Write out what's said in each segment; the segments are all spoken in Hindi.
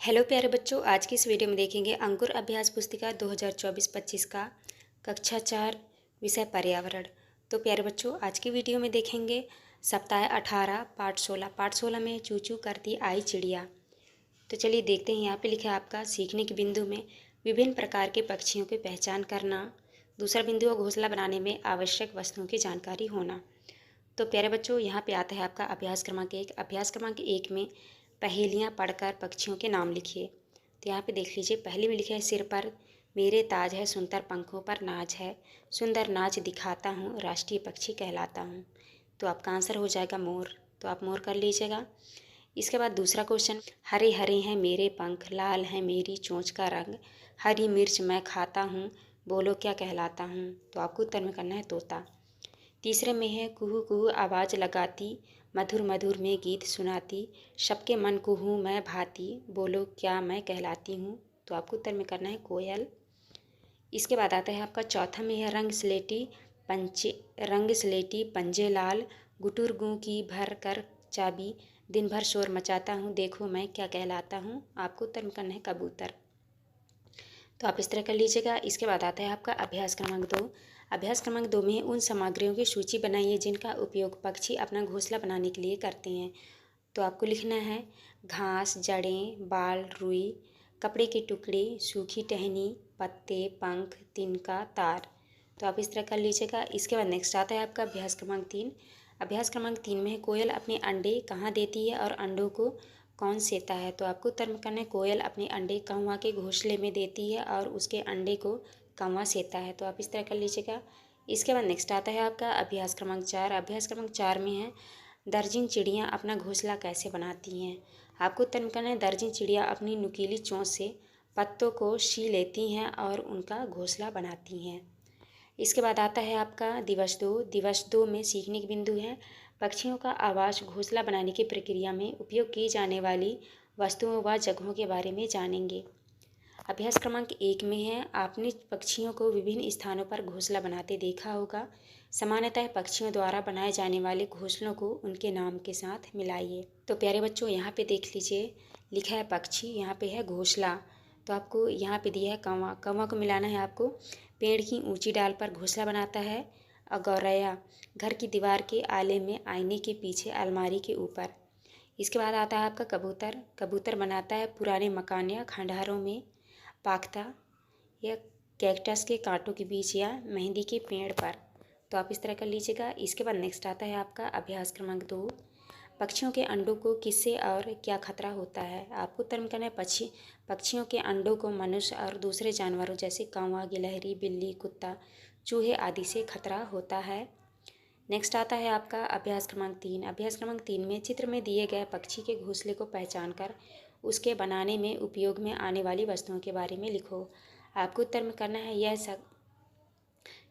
हेलो प्यारे बच्चों, आज की इस वीडियो में देखेंगे अंकुर अभ्यास पुस्तिका 2024-25 का कक्षा 4 विषय पर्यावरण। तो प्यारे बच्चों, आज की वीडियो में देखेंगे सप्ताह 18 पाठ 16 में चू चू करती आई चिड़िया। तो चलिए देखते हैं। यहाँ पे लिखा है आपका सीखने के बिंदु में विभिन्न प्रकार के पक्षियों की पहचान करना। दूसरा बिंदु है घोंसला बनाने में आवश्यक वस्तुओं की जानकारी होना। तो प्यारे बच्चों, यहाँ पे आता है आपका अभ्यास क्रमांक 1। अभ्यास क्रमांक 1 में पहेलियाँ पढ़कर पक्षियों के नाम लिखिए। तो यहाँ पे देख लीजिए, पहले में लिखा है सिर पर मेरे ताज है, सुंदर पंखों पर नाच है, सुंदर नाच दिखाता हूँ, राष्ट्रीय पक्षी कहलाता हूँ। तो आपका आंसर हो जाएगा मोर। तो आप मोर कर लीजिएगा। इसके बाद दूसरा क्वेश्चन, हरे हरे हैं मेरे पंख, लाल है मेरी चोंच का रंग, हरी मिर्च मैं खाता हूँ, बोलो क्या कहलाता हूँ। तो आपको उत्तर में करना है तोता। तीसरे में है कुहू कुहू आवाज़ लगाती, मधुर मधुर में गीत सुनाती, सबके मन को हूँ मैं भाती, बोलो क्या मैं कहलाती हूँ। तो आपको उत्तर में करना है कोयल। इसके बाद आता है आपका चौथा में है रंग स्लेटी पंजे लाल, गुटुर गूँ की भर कर चाबी, दिन भर शोर मचाता हूँ, देखो मैं क्या कहलाता हूँ। आपको उत्तर में करना है कबूतर। तो आप इस तरह कर लीजिएगा। इसके बाद आता है आपका अभ्यास क्रमांक 2। अभ्यास क्रमांक 2 में उन सामग्रियों की सूची बनाइए जिनका उपयोग पक्षी अपना घोंसला बनाने के लिए करते हैं। तो आपको लिखना है घास, जड़ें, बाल, रुई, कपड़े के टुकड़े, सूखी टहनी, पत्ते, पंख, तिनका, तार। तो आप इस तरह कर लीजिएगा। इसके बाद नेक्स्ट आता है आपका अभ्यास क्रमांक 3। अभ्यास क्रमांक 3 में है कोयल अपने अंडे कहाँ देती है और अंडों को कौन सेता है। तो आपको उत्तर में करना है कोयल अपने अंडे कौवा के घोंसले में देती है और उसके अंडे को कौवा सेता है। तो आप इस तरह कर लीजिएगा। इसके बाद नेक्स्ट आता है आपका अभ्यास क्रमांक 4। अभ्यास क्रमांक 4 में है दर्जन चिड़ियाँ अपना घोंसला कैसे बनाती हैं। आपको उत्तर में करना है दर्जन चिड़िया अपनी नुकीली चोंच से पत्तों को सी लेती हैं और उनका घोंसला बनाती हैं। इसके बाद आता है आपका दिवस 2। दिवस 2 में सीखने के बिंदु हैं पक्षियों का आवास घोंसला बनाने की प्रक्रिया में उपयोग की जाने वाली वस्तुओं व जगहों के बारे में जानेंगे। अभ्यास क्रमांक 1 में है आपने पक्षियों को विभिन्न स्थानों पर घोंसला बनाते देखा होगा। सामान्यतः पक्षियों द्वारा बनाए जाने वाले घोंसलों को उनके नाम के साथ मिलाइए। तो प्यारे बच्चों, यहाँ पे देख लीजिए, लिखा है पक्षी, यहाँ पे है घोंसला। तो आपको यहाँ पे दिया है कौवा। कौवा को मिलाना है आपको। पेड़ की ऊंची डाल पर घोंसला बनाता है। गौरैया घर की दीवार के आले में आईने के पीछे अलमारी के ऊपर। इसके बाद आता है आपका कबूतर। कबूतर बनाता है पुराने मकान या खंडहरों में, पाख्ता या कैक्टस के कांटों के बीच या मेहंदी के पेड़ पर। तो आप इस तरह कर लीजिएगा। इसके बाद नेक्स्ट आता है आपका अभ्यास क्रमांक 2। पक्षियों के अंडों को किससे और क्या खतरा होता है। आपको उत्तर में करना है पक्षियों के अंडों को मनुष्य और दूसरे जानवरों जैसे कौवा, गिलहरी, बिल्ली, कुत्ता, चूहे आदि से खतरा होता है। नेक्स्ट आता है आपका अभ्यास क्रमांक 3। अभ्यास क्रमांक 3 में चित्र में दिए गए पक्षी के घोंसले को पहचान कर उसके बनाने में उपयोग में आने वाली वस्तुओं के बारे में लिखो। आपको उत्तर में करना है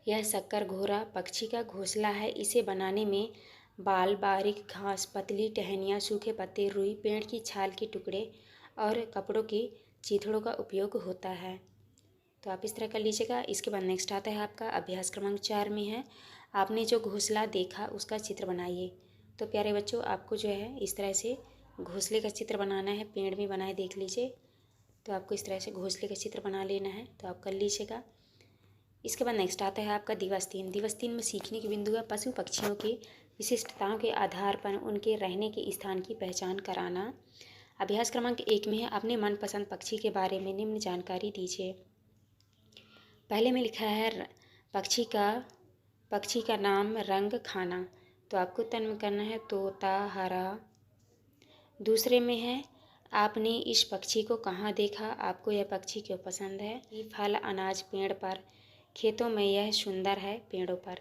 यह शक्कर घोड़ा पक्षी का घोंसला है। इसे बनाने में बाल, बारीक घास, पतली टहनियाँ, सूखे पत्ते, रुई, पेड़ की छाल के टुकड़े और कपड़ों की चीथड़ों का उपयोग होता है। तो आप इस तरह कर लीजिएगा। इसके बाद नेक्स्ट आता है आपका अभ्यास क्रमांक 4 में है आपने जो घोंसला देखा उसका चित्र बनाइए। तो प्यारे बच्चों, आपको जो है इस तरह से घोंसले का चित्र बनाना है। पेड़ में बनाए देख लीजिए। तो आपको इस तरह से घोंसले का चित्र बना लेना है। तो आप कर लीजिएगा। इसके बाद नेक्स्ट आता है आपका दिवस 3। दिवस 3 में सीखने के बिंदु है पशु पक्षियों की विशिष्टताओं के आधार पर उनके रहने के स्थान की पहचान कराना। अभ्यास क्रमांक 1 में है अपने मनपसंद पक्षी के बारे में निम्न जानकारी दीजिए। पहले में लिखा है पक्षी का नाम, रंग, खाना। तो आपको उत्तर में करना है तोता, हरा। दूसरे में है आपने इस पक्षी को कहाँ देखा, आपको यह पक्षी क्यों पसंद है। ये फल, अनाज पेड़ पर, खेतों में, यह सुंदर है पेड़ों पर।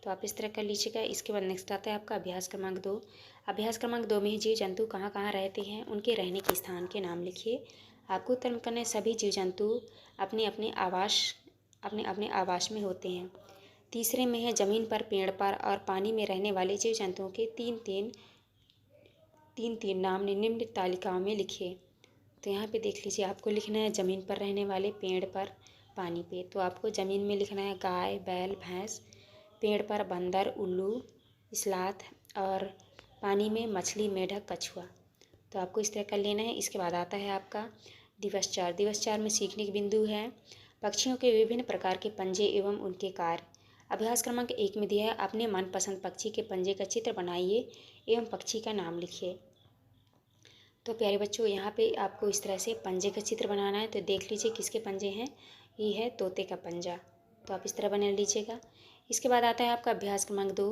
तो आप इस तरह कर लीजिएगा। इसके बाद नेक्स्ट आता है आपका अभ्यास क्रमांक 2। अभ्यास क्रमांक 2 में जीव जंतु कहाँ कहाँ रहते हैं, उनके रहने के स्थान के नाम लिखिए। आपको उत्तर में करना है सभी जीव जंतु अपने अपने आवास में होते हैं। तीसरे में है ज़मीन पर, पेड़ पर और पानी में रहने वाले जीव जंतुओं के तीन नाम निम्न तालिकाओं में लिखिए। तो यहाँ पे देख लीजिए, आपको लिखना है ज़मीन पर रहने वाले, पेड़ पर, पानी पे। तो आपको ज़मीन में लिखना है गाय, बैल, भैंस, पेड़ पर बंदर, उल्लू, स्लाथ और पानी में मछली, मेढक, कछुआ। तो आपको इस तरह कर लेना है। इसके बाद आता है आपका दिवस 4। दिवस 4 में सीखने के बिंदु है पक्षियों के विभिन्न प्रकार के पंजे एवं उनके कार्य। अभ्यास क्रमांक 1 में दिया है अपने मनपसंद पक्षी के पंजे का चित्र बनाइए एवं पक्षी का नाम लिखिए। तो प्यारे बच्चों, यहाँ पे आपको इस तरह से पंजे का चित्र बनाना है। तो देख लीजिए किसके पंजे हैं। ये है तोते का पंजा। तो आप इस तरह बना लीजिएगा। इसके बाद आता है आपका अभ्यास क्रमांक 2।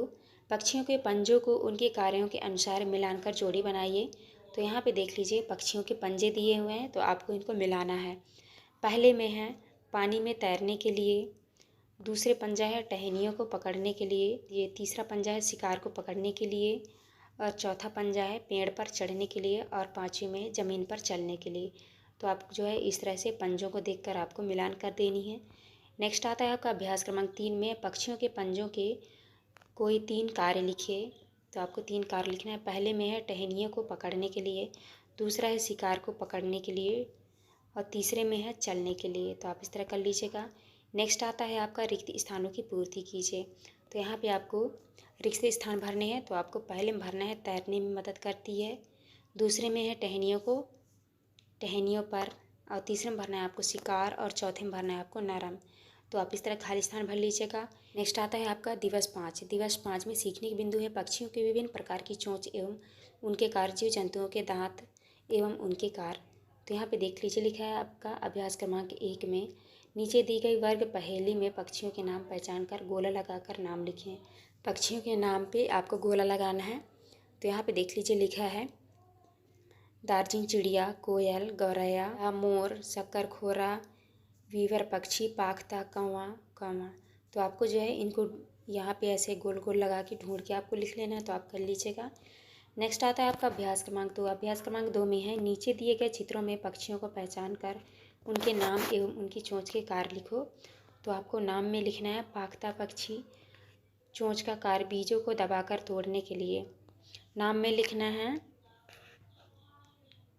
पक्षियों के पंजों को उनके कार्यों के अनुसार मिलाकर जोड़ी बनाइए। तो यहाँ पे देख लीजिए पक्षियों के पंजे दिए हुए हैं, तो आपको इनको मिलाना है। पहले में है पानी में तैरने के लिए, दूसरे पंजा है टहनियों को पकड़ने के लिए, ये तीसरा पंजा है शिकार को पकड़ने के लिए, और चौथा पंजा है पेड़ पर चढ़ने के लिए, और पाँचवीं में ज़मीन पर चलने के लिए। तो आप जो है इस तरह से पंजों को देखकर आपको मिलान कर देनी है। नेक्स्ट आता है आपका अभ्यास क्रमांक 3 में पक्षियों के पंजों के कोई 3 कार्य लिखिए। तो आपको 3 कार्य लिखना है। पहले में है टहनियों को पकड़ने के लिए, दूसरा है शिकार को पकड़ने के लिए, और तीसरे में है चलने के लिए। तो आप इस तरह कर लीजिएगा। नेक्स्ट आता है आपका रिक्त स्थानों की पूर्ति कीजिए। तो यहाँ पे आपको रिक्त स्थान भरने हैं। तो आपको पहले में भरना है तैरने में मदद करती है, दूसरे में है टहनियों पर, और तीसरे में भरना है आपको शिकार, और चौथे में भरना है आपको नरम। तो आप इस तरह खाली स्थान भर लीजिएगा। नेक्स्ट आता है आपका दिवस 5। दिवस 5 में सीखने के बिंदु है पक्षियों के विभिन्न प्रकार की चोंच एवं उनके कार्य, जीव जंतुओं के दांत एवं उनके कार्य। तो यहाँ पे देख लीजिए लिखा है आपका अभ्यास क्रमांक 1 में नीचे दी गई वर्ग पहेली में पक्षियों के नाम पहचान कर गोला लगाकर नाम लिखें। पक्षियों के नाम पे आपको गोला लगाना है। तो यहाँ पे देख लीजिए लिखा है दार्जिन चिड़िया, कोयल, गौरैया, मोर, शक्करखोरा, वीवर पक्षी, पाखता, कौवा कौवा। तो आपको जो है इनको यहाँ पे ऐसे गोल गोल लगा के ढूंढ के आपको लिख लेना है। तो आप कर लीजिएगा। नेक्स्ट आता है आपका अभ्यास क्रमांक 2। अभ्यास क्रमांक 2 में है नीचे दिए गए चित्रों में पक्षियों को पहचान कर उनके नाम एवं उनकी चोंच के कार्य लिखो। तो आपको नाम में लिखना है पाखता पक्षी, चोंच का कार्य बीजों को दबाकर तोड़ने के लिए। नाम में लिखना है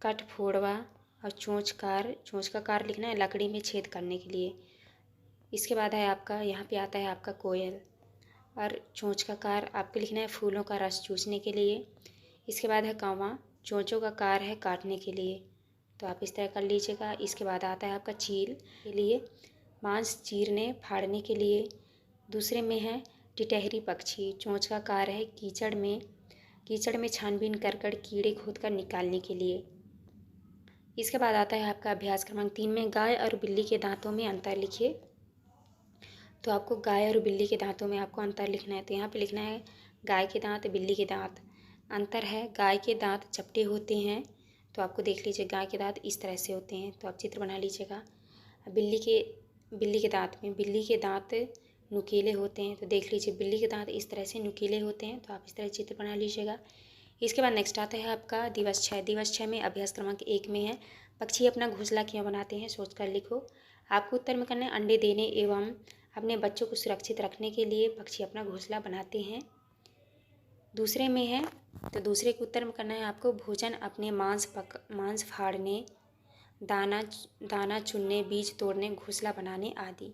कठफोड़वा, और चोंच का कार्य लिखना है लकड़ी में छेद करने के लिए। इसके बाद है आपका यहाँ पे आता है आपका कोयल, और चोंच का कार्य आपको लिखना है फूलों का रस चूसने के लिए। इसके बाद है कौवा, चोंचों का कार्य है काटने के लिए। तो आप इस तरह कर लीजिएगा। इसके बाद आता है आपका चील के लिए मांस चीरने फाड़ने के लिए। दूसरे में है टिटहरी पक्षी, चोंच का कार्य है कीचड़ में छानबीन कर कीड़े खोदकर निकालने के लिए। इसके बाद आता है आपका अभ्यास क्रमांक 3 में गाय और बिल्ली के दांतों में अंतर लिखिए। तो आपको गाय और बिल्ली के दांतों में आपको अंतर लिखना है। तो यहाँ पे लिखना है गाय के दांत, बिल्ली के दांत। अंतर है गाय के दांत चपटे होते हैं। तो आपको देख लीजिए गाय के दांत इस तरह से होते हैं। तो आप चित्र बना लीजिएगा। बिल्ली के दांत में बिल्ली के दांत नुकीले होते हैं। तो देख लीजिए बिल्ली के दांत इस तरह से नुकीले होते हैं। तो आप इस तरह चित्र बना लीजिएगा। इसके बाद नेक्स्ट आता है आपका दिवस 6। दिवस 6 में अभ्यास क्रमांक 1 में है पक्षी अपना घोंसला क्यों बनाते हैं, सोच कर लिखो। आपको उत्तर में करना है अंडे देने एवं अपने बच्चों को सुरक्षित रखने के लिए पक्षी अपना घोंसला बनाते हैं। दूसरे में है तो दूसरे के उत्तर में करना है आपको भोजन अपने मांस फाड़ने, दाना चुनने, बीज तोड़ने, घोंसला बनाने आदि।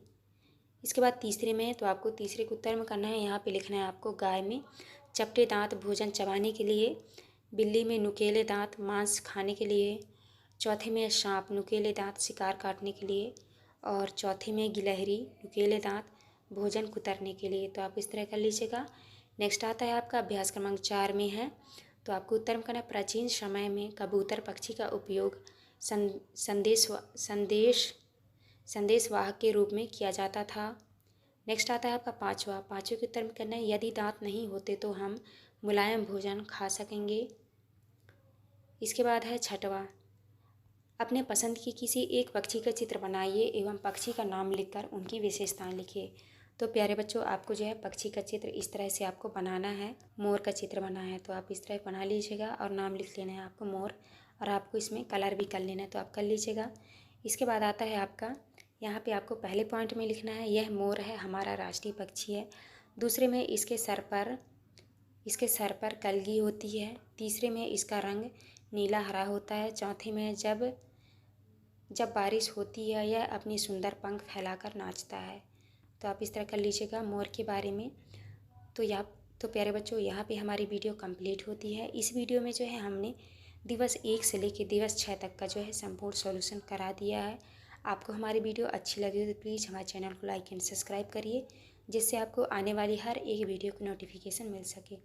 इसके बाद तीसरे में है तो आपको तीसरे के उत्तर में करना है, यहाँ पे लिखना है आपको गाय में चपटे दांत भोजन चबाने के लिए, बिल्ली में नुकीले दांत मांस खाने के लिए, चौथे में सांप नुकीले दांत शिकार काटने के लिए, और चौथे में गिलहरी नुकीले दांत भोजन कुतरने के लिए। तो आप इस तरह कर लीजिएगा। नेक्स्ट आता है आपका अभ्यास क्रमांक 4 में है तो आपको उत्तर में करना है प्राचीन समय में कबूतर पक्षी का उपयोग संदेशवाहक के रूप में किया जाता था। नेक्स्ट आता है आपका पाँचवें के उत्तर में करना है यदि दांत नहीं होते तो हम मुलायम भोजन खा सकेंगे। इसके बाद है छठवां, अपने पसंद की किसी एक पक्षी का चित्र बनाइए एवं पक्षी का नाम लिखकर उनकी विशेषताएं लिखिए। तो प्यारे बच्चों, आपको जो है पक्षी का चित्र इस तरह से आपको बनाना है। मोर का चित्र बना है तो आप इस तरह बना लीजिएगा और नाम लिख लेना है आपको मोर, और आपको इसमें कलर भी कर लेना है तो आप कर लीजिएगा। इसके बाद आता है आपका यहाँ पे आपको पहले पॉइंट में लिखना है यह मोर है, हमारा राष्ट्रीय पक्षी है। दूसरे में इसके सर पर कलगी होती है। तीसरे में इसका रंग नीला हरा होता है। चौथे में जब बारिश होती है यह अपनी सुंदर पंख फैलाकर नाचता है। तो आप इस तरह कर लीजिएगा मोर के बारे में। तो प्यारे बच्चों, यहाँ पे हमारी वीडियो कंप्लीट होती है। इस वीडियो में जो है हमने दिवस 1 से लेकर दिवस 6 तक का जो है संपूर्ण सॉल्यूशन करा दिया है। आपको हमारी वीडियो अच्छी लगी हो तो प्लीज़ हमारे चैनल को लाइक एंड सब्सक्राइब करिए, जिससे आपको आने वाली हर एक वीडियो की नोटिफिकेशन मिल सके।